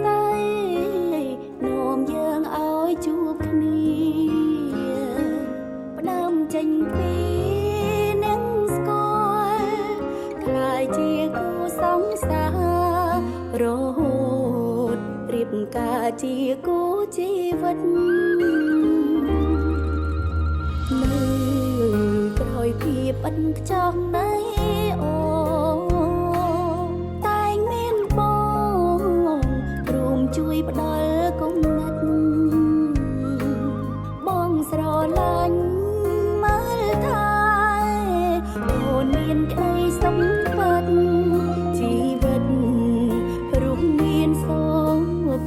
ស័យនាំយើងឲ្យជួបគ្នាផ្ដើមចេញពីនឹងស្គាល់ខ្លាយជាគូសង្សាររហូតរៀបការជាគូជីវិតនៅក្រោយភាពឥតខ្ចោះនៃអូតែងមានបងរួមជួយផ្ដល់គំនិតបងស្រឡាញ់មើលថាអូនមានក្តីសម្បត្តិជីវិតរួមមានសុ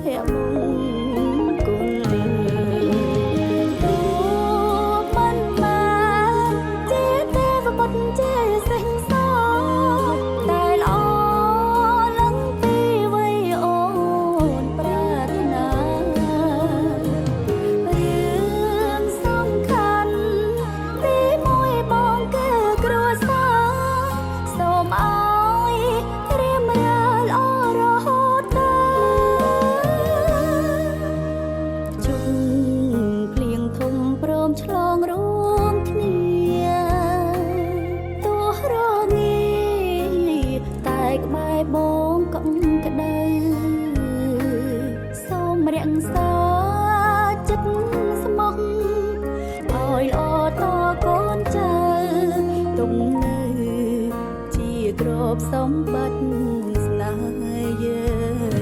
ភមង្គលបុត្រជាសេះសតែល្អលឹងពីវ័យអូនប្រាថ្នារឿងសំខាន់ទីមួយបងគឺគ្រួសារសូមឲ្យត្រៀមរាល់ល្អរហូតដល់ជុំភ្លៀងធំព្រមឆ្លងរួមគ្នាក្បែរបងកំក្ដៅសូមរក្សាចិត្តស្មោះឲ្យល្អតកូនចៅទុំនៅជាទ្រព្យសម្បត្តិស្នេហ៍យើង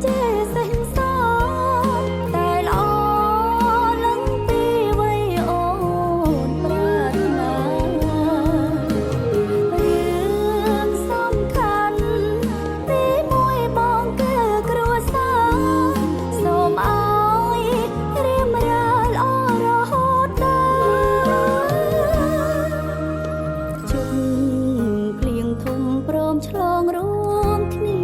ជាសេះសតែល្អលឹងពីវ័យអូនប្រាថ្នារឿងសំខាន់ទីមួយបងគឺគ្រួសារសូមឲ្យរៀបរាល់ល្អរហូតដល់ជុំភ្លៀងធំព្រមឆ្លងរួមគ្នា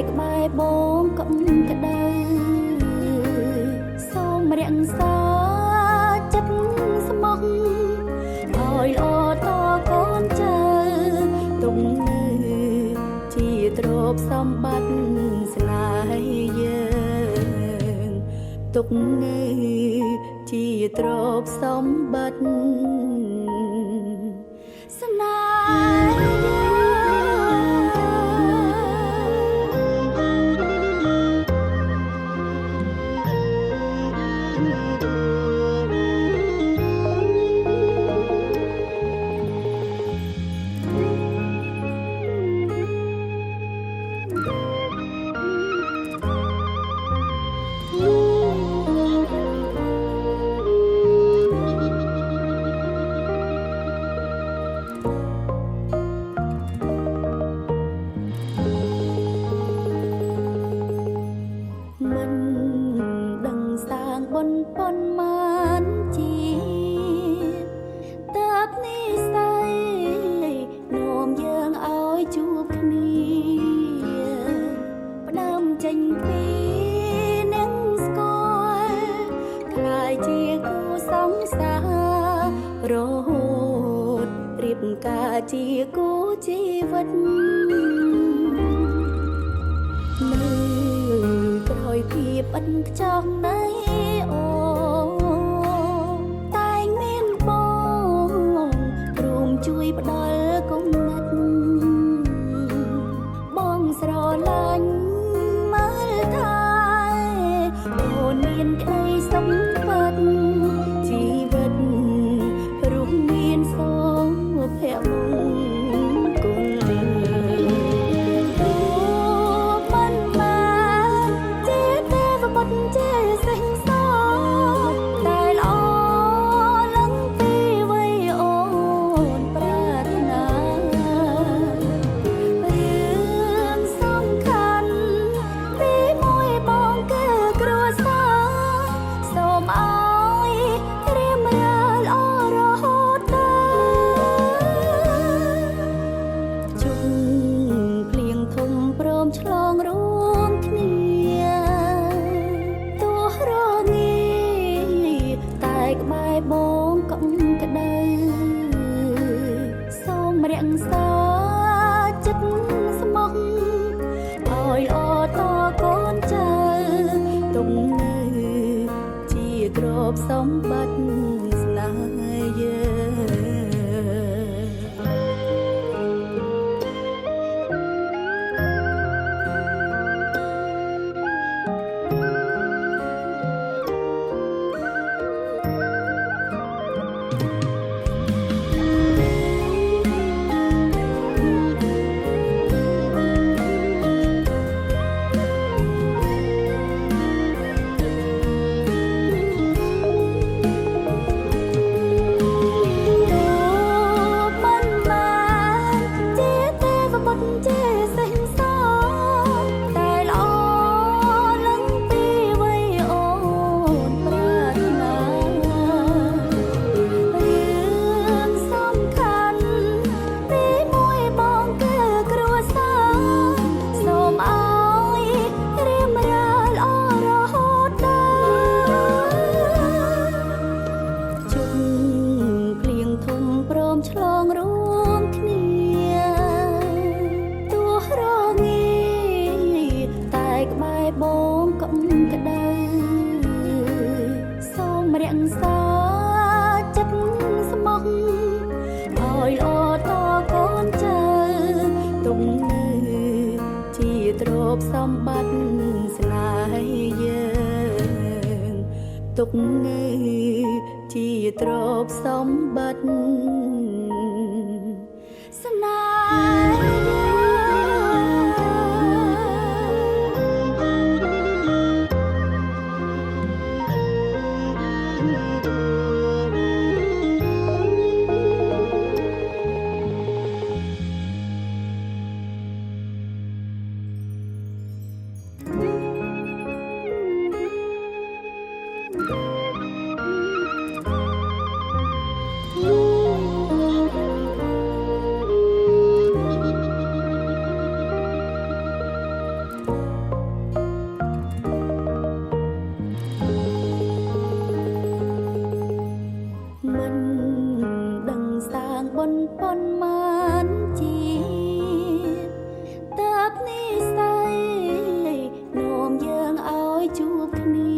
ក្បែរបងកំក្ដៅសូមរក្សាចិត្តស្មោះឲ្យល្អតកូនចៅទុំនៅជាទ្រព្យសម្បត្តិស្នេហ៍យើងទុកនៅជាទ្រព្យសម្បត្តិស្នេហ៍យើងបុណ្យប៉ុន្មានជាតិតើបនេះស្អីនាំយើងឲ្យជួបគ្នាផ្ដើមចេញពីនឹងស្គាល់ខ្លាយជាគូសង្សាររហូតរៀបការជាគូជីវិតនៅក្រោយភាពឥតខ្ចោះនៃអូតែងមានបងរួមជួយផ្ដល់គំនិតបងស្រឡាញ់មើលថាអូនមានក្តីសម្បត្តិជីវិតរួមមានសុភមង្គលបុត្រជាសេះ បសម្បត្តិស្នេហ៍យើងទុកនៅជាទ្រព្យសម្បត្តិស្នេហ៍មិនដឹងសាងបុណ្យប៉ុន្មានជាតិតើបនិស្ស័យនាំយើងឲ្យជួបគ្នា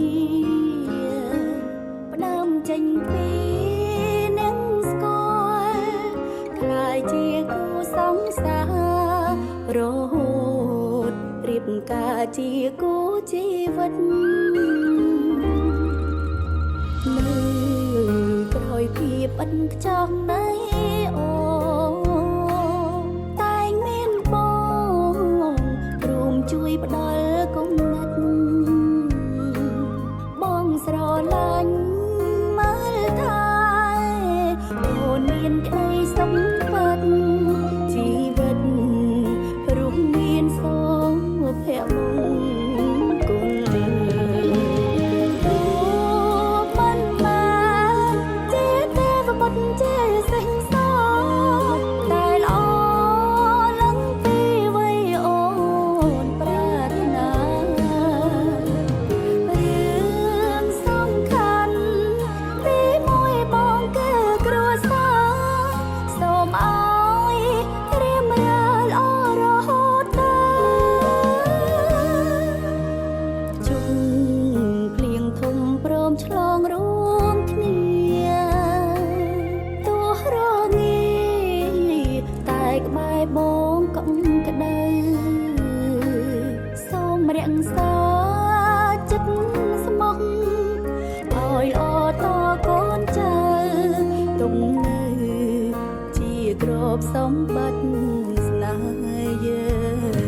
ផ្ដើមចេញពីនឹងស្គាល់ខ្លាយជាគូសង្សាររហូតរៀបការជាគូជីវិតនៅក្រោយភាពឥតខ្ចោះនៃអូតែងមានបងរួមជួយផ្ដល់គំនិតបងស្រឡាញ់មើលថាអូនមានក្តីសុខពិតជីវិតរួមមានសុភមង្គលជាសេចក្ដីតែល្អឡើងពីវ័យអូនប្រាថ្នារឿងសំខាន់ទីមួយបងគឺគ្រួសារសូមឲ្យរៀបរាល់ល្អរហូតដល់ជុំភ្លៀងធំព្រមឆ្លងរួមគ្នាក្បែរបងកុំក្ដៅសូមរក្សាចិត្តស្មោះឲ្យល្អតកូនចៅទុំនៅជាទ្រព្យសម្បត្តិស្នេហ៍យើង